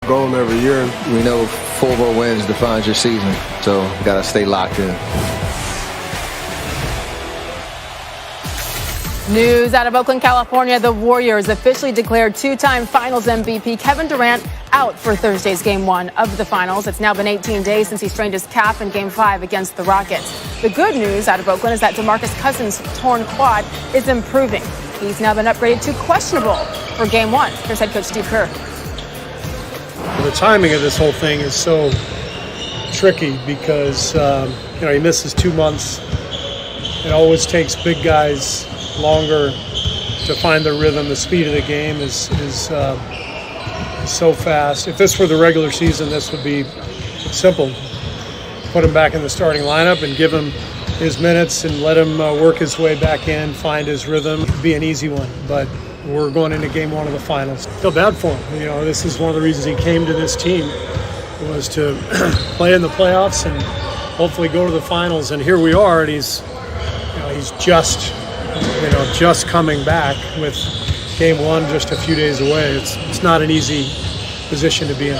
Goal every year. We know 4 more wins defines your season, so you got to stay locked in. News out of Oakland, California. The Warriors officially declared 2-time Finals MVP Kevin Durant out for Thursday's Game 1 of the Finals. It's now been 18 days since he strained his calf in Game 5 against the Rockets. The good news out of Oakland is that DeMarcus Cousins' torn quad is improving. He's now been upgraded to questionable for Game 1. Here's head coach Steve Kerr. The timing of this whole thing is so tricky because, he misses 2 months. It always takes big guys longer to find the rhythm. The speed of the game is so fast. If this were the regular season, this would be simple. Put him back in the starting lineup and give him his minutes and let him work his way back in, find his rhythm. It would be an easy one, but we're going into Game 1 of the Finals. Feel bad for him. This is one of the reasons he came to this team, was to play in the playoffs and hopefully go to the Finals. And here we are, and he's just coming back with Game 1 just a few days away. It's not an easy position to be in.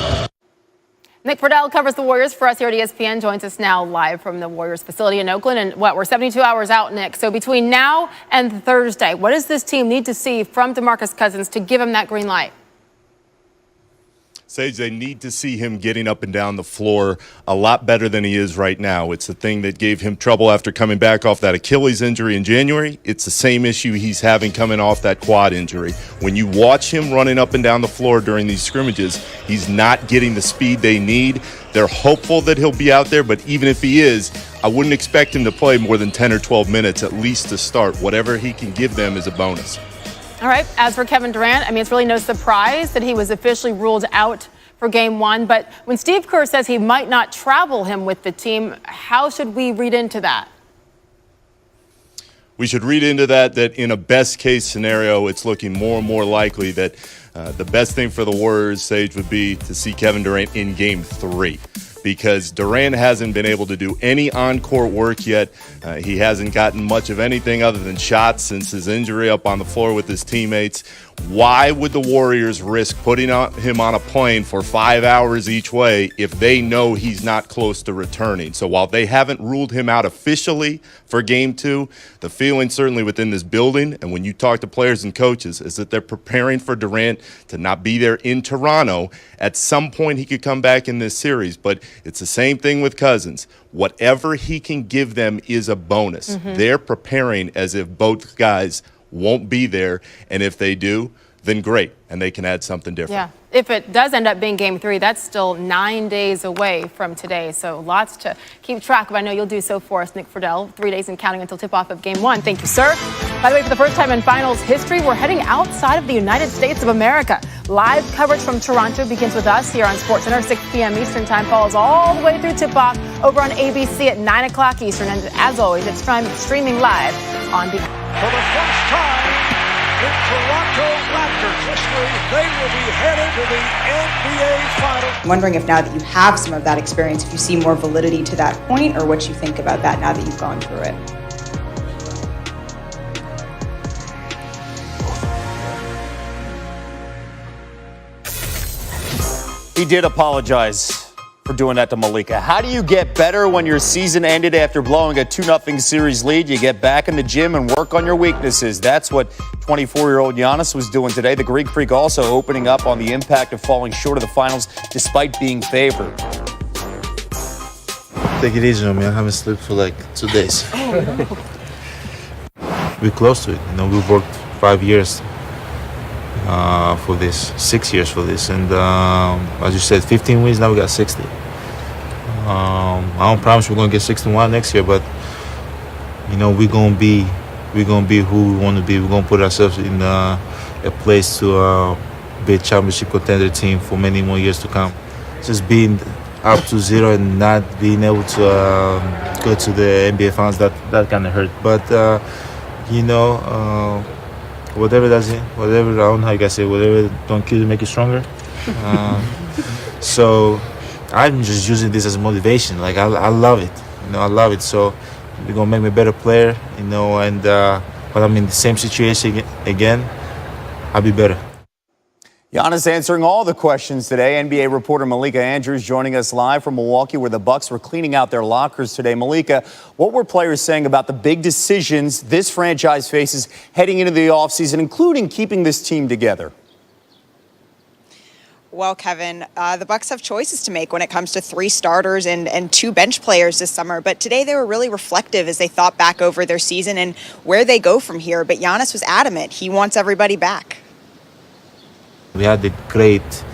Nick Friedel covers the Warriors for us here at ESPN, joins us now live from the Warriors facility in Oakland. And we're 72 hours out, Nick. So between now and Thursday, what does this team need to see from DeMarcus Cousins to give him that green light? Sage, they need to see him getting up and down the floor a lot better than he is right now. It's the thing that gave him trouble after coming back off that Achilles injury in January. It's the same issue he's having coming off that quad injury. When you watch him running up and down the floor during these scrimmages, he's not getting the speed they need. They're hopeful that he'll be out there, but even if he is, I wouldn't expect him to play more than 10 or 12 minutes at least to start. Whatever he can give them is a bonus. All right. As for Kevin Durant, it's really no surprise that he was officially ruled out for Game 1. But when Steve Kerr says he might not travel him with the team, how should we read into that? We should read into that in a best-case scenario, it's looking more and more likely that the best thing for the Warriors, Sage, would be to see Kevin Durant in Game 3. Because Durant hasn't been able to do any on-court work yet. He hasn't gotten much of anything other than shots since his injury up on the floor with his teammates. Why would the Warriors risk putting him on a plane for 5 hours each way if they know he's not close to returning? So while they haven't ruled him out officially for Game 2, the feeling certainly within this building, and when you talk to players and coaches, is that they're preparing for Durant to not be there in Toronto. At some point he could come back in this series, but it's the same thing with Cousins. Whatever he can give them is a bonus. They're preparing as if both guys won't be there, and if they do, then great, and they can add something different. Yeah, if it does end up being Game 3, that's still 9 days away from today, so lots to keep track of. I know you'll do so for us, Nick Friedel. 3 days and counting until tip-off of Game 1. Thank you, sir. By the way, for the first time in Finals history, we're heading outside of the United States of America. Live coverage from Toronto begins with us here on SportsCenter, 6 p.m. Eastern Time, follows all the way through tip-off over on ABC at 9 o'clock Eastern. And as always, it's streaming live on the... For the first time in Toronto Raptors history, they will be headed to the NBA Finals. I'm wondering if now that you have some of that experience, if you see more validity to that point, or what you think about that now that you've gone through it. He did apologize for doing that to Malika. How do you get better when your season ended after blowing a 2-0 series lead? You get back in the gym and work on your weaknesses. That's what 24-year-old Giannis was doing today. The Greek Freak also opening up on the impact of falling short of the finals despite being favored. Take it easy on me. I haven't slept for like 2 days. We're close to it. We've worked 5 years for this, 6 years for this, and as you said, 15 wins. Now we got 60. I don't promise we're gonna get 61 next year, but we're gonna be who we want to be. We're gonna put ourselves in a place to be a championship contender team for many more years to come. Just being up to 0 and not being able to go to the NBA Finals, that kind of hurt. But whatever does it, whatever, I don't know how you guys say, whatever don't kill you, make you stronger. So I'm just using this as motivation. Like I love it, I love it. So they're gonna make me a better player, and but I'm in the same situation again. I'll be better. Giannis answering all the questions today. NBA reporter Malika Andrews joining us live from Milwaukee, where the Bucks were cleaning out their lockers today. Malika, what were players saying about the big decisions this franchise faces heading into the offseason, including keeping this team together? Well, Kevin, the Bucks have choices to make when it comes to 3 starters and 2 bench players this summer. But today they were really reflective as they thought back over their season and where they go from here. But Giannis was adamant. He wants everybody back. We had a great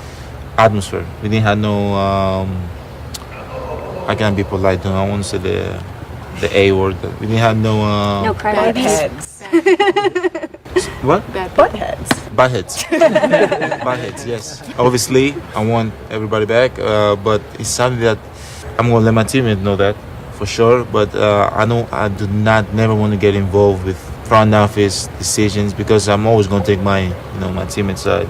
atmosphere. We didn't have no, I can't be polite, I want to say the A word. We didn't have no... No crybabies. What? Butt heads. Butt heads. Butt heads, yes. Obviously, I want everybody back, but it's something that I'm going to let my teammates know that for sure. But I do not never want to get involved with front office decisions because I'm always going to take my teammates' side.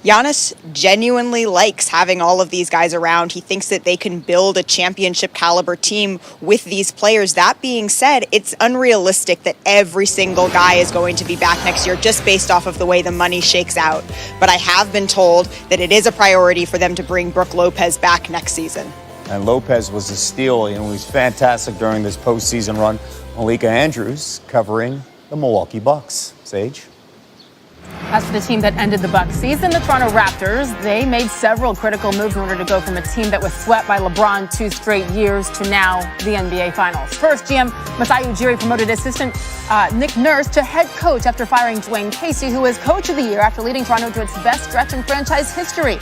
Giannis genuinely likes having all of these guys around. He thinks that they can build a championship caliber team with these players. That being said, it's unrealistic that every single guy is going to be back next year just based off of the way the money shakes out. But I have been told that it is a priority for them to bring Brook Lopez back next season. And Lopez was a steal. He was fantastic during this postseason run. Malika Andrews covering the Milwaukee Bucks. Sage? As for the team that ended the Bucks season, the Toronto Raptors, they made several critical moves in order to go from a team that was swept by LeBron 2 straight years to now the NBA Finals. First, GM Masai Ujiri promoted assistant Nick Nurse to head coach after firing Dwayne Casey, who was coach of the year after leading Toronto to its best stretch in franchise history.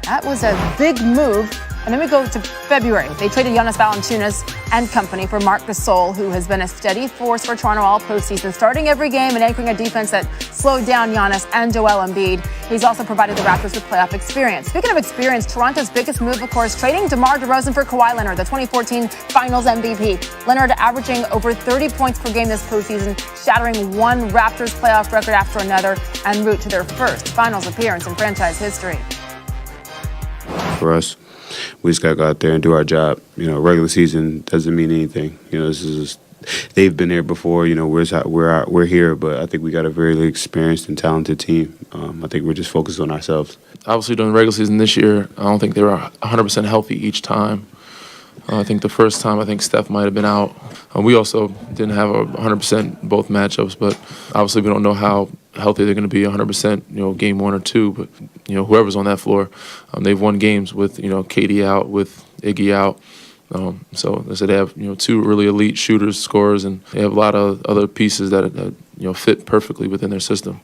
That was a big move. And then we go to February. They traded Jonas Valanciunas and company for Marc Gasol, who has been a steady force for Toronto all postseason, starting every game and anchoring a defense that slowed down Giannis and Joel Embiid. He's also provided the Raptors with playoff experience. Speaking of experience, Toronto's biggest move, of course, trading DeMar DeRozan for Kawhi Leonard, the 2014 Finals MVP. Leonard averaging over 30 points per game this postseason, shattering one Raptors playoff record after another, en route to their first Finals appearance in franchise history. For us, we just got to go out there and do our job. Regular season doesn't mean anything. This is they've been there before. We're here, but I think we got a very experienced and talented team. I think we're just focused on ourselves. Obviously, during the regular season this year, I don't think they were 100% healthy each time. I think the first time, Steph might have been out. We also didn't have 100% both matchups, but obviously we don't know how healthy they're going to be 100%, game 1 or 2. But, whoever's on that floor, they've won games with, KD out, with Iggy out. So they have, 2 really elite shooters, scorers, and they have a lot of other pieces that fit perfectly within their system.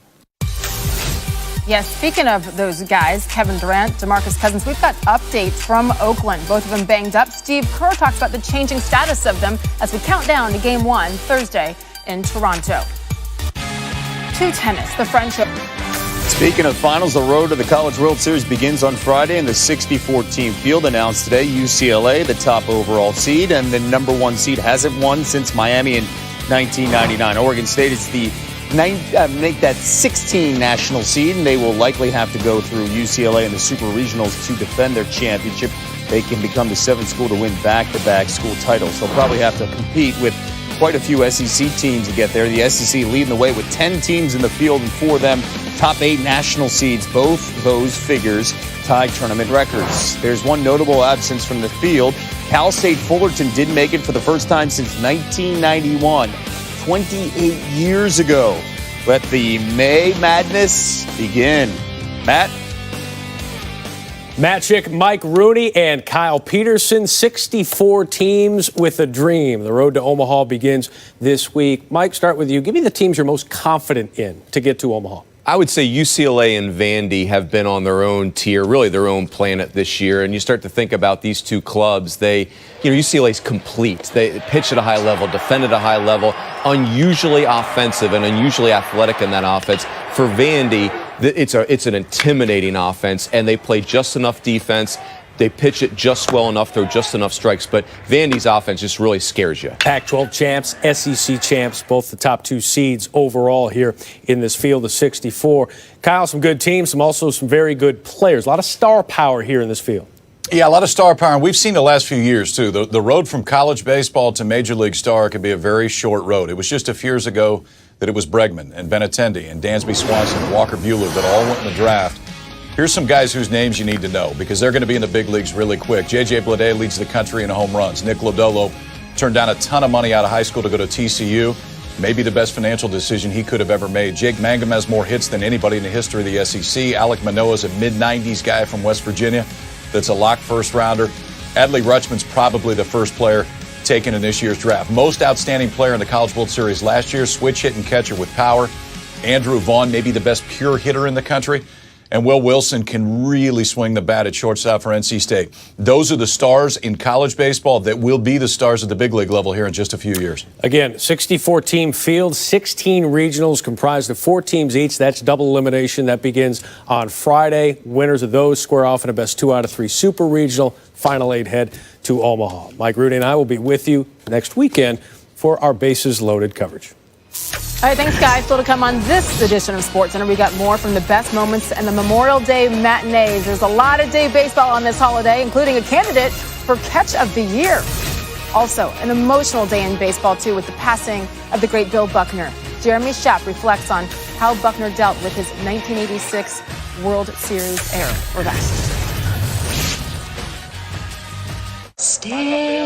Yes, speaking of those guys, Kevin Durant, DeMarcus Cousins, we've got updates from Oakland. Both of them banged up. Steve Kerr talks about the changing status of them as we count down to Game 1 Thursday in Toronto. To tennis, the French. Speaking of finals, the road to the College World Series begins on Friday in the 64-team field. Announced today, UCLA, the top overall seed, and the number 1 seed hasn't won since Miami in 1999. Oregon State is the make that 16 national seed, and they will likely have to go through UCLA in the Super Regionals to defend their championship. They can become the 7th school to win back-to-back school titles. They'll probably have to compete with quite a few SEC teams to get there. The SEC leading the way with 10 teams in the field, and for them, top 8 national seeds. Both those figures tie tournament records. There's one notable absence from the field. Cal State Fullerton didn't make it for the first time since 1991. 28 years ago. Let the May Madness begin. Matt? Matt Chick, Mike Rooney, and Kyle Peterson, 64 teams with a dream. The road to Omaha begins this week. Mike, start with you. Give me the teams you're most confident in to get to Omaha. I would say UCLA and Vandy have been on their own tier, really their own planet this year. And you start to think about these 2 clubs. UCLA's complete. They pitch at a high level, defend at a high level, unusually offensive and unusually athletic in that offense. For Vandy, it's an intimidating offense, and they play just enough defense. They pitch it just well enough, throw just enough strikes, but Vandy's offense just really scares you. Pac-12 champs, SEC champs, both the top 2 seeds overall here in this field of 64. Kyle, some good teams, some very good players. A lot of star power here in this field. Yeah, a lot of star power, and we've seen the last few years, too. The road from college baseball to Major League Star can be a very short road. It was just a few years ago that it was Bregman and Benintendi and Dansby Swanson and Walker Buehler that all went in the draft. Here's some guys whose names you need to know because they're going to be in the big leagues really quick. J.J. Bleday leads the country in home runs. Nick Lodolo turned down a ton of money out of high school to go to TCU. Maybe the best financial decision he could have ever made. Jake Mangum has more hits than anybody in the history of the SEC. Alek Manoah is a mid-90s guy from West Virginia that's a locked first-rounder. Adley Rutschman's probably the first player taken in this year's draft. Most outstanding player in the College World Series last year, switch hitting catcher with power. Andrew Vaughn, maybe the best pure hitter in the country. And Will Wilson can really swing the bat at shortstop for NC State. Those are the stars in college baseball that will be the stars at the big league level here in just a few years. Again, 64-team field, 16 regionals comprised of 4 teams each. That's double elimination. That begins on Friday. Winners of those square off in a best 2 out of 3 super regional. Final 8 head to Omaha. Mike Rudy and I will be with you next weekend for our bases loaded coverage. All right, thanks, guys. Still to come on this edition of SportsCenter, we got more from the best moments and the Memorial Day matinees. There's a lot of day baseball on this holiday, including a candidate for Catch of the Year. Also, an emotional day in baseball, too, with the passing of the great Bill Buckner. Jeremy Schaap reflects on how Buckner dealt with his 1986 World Series era. We're back. Stay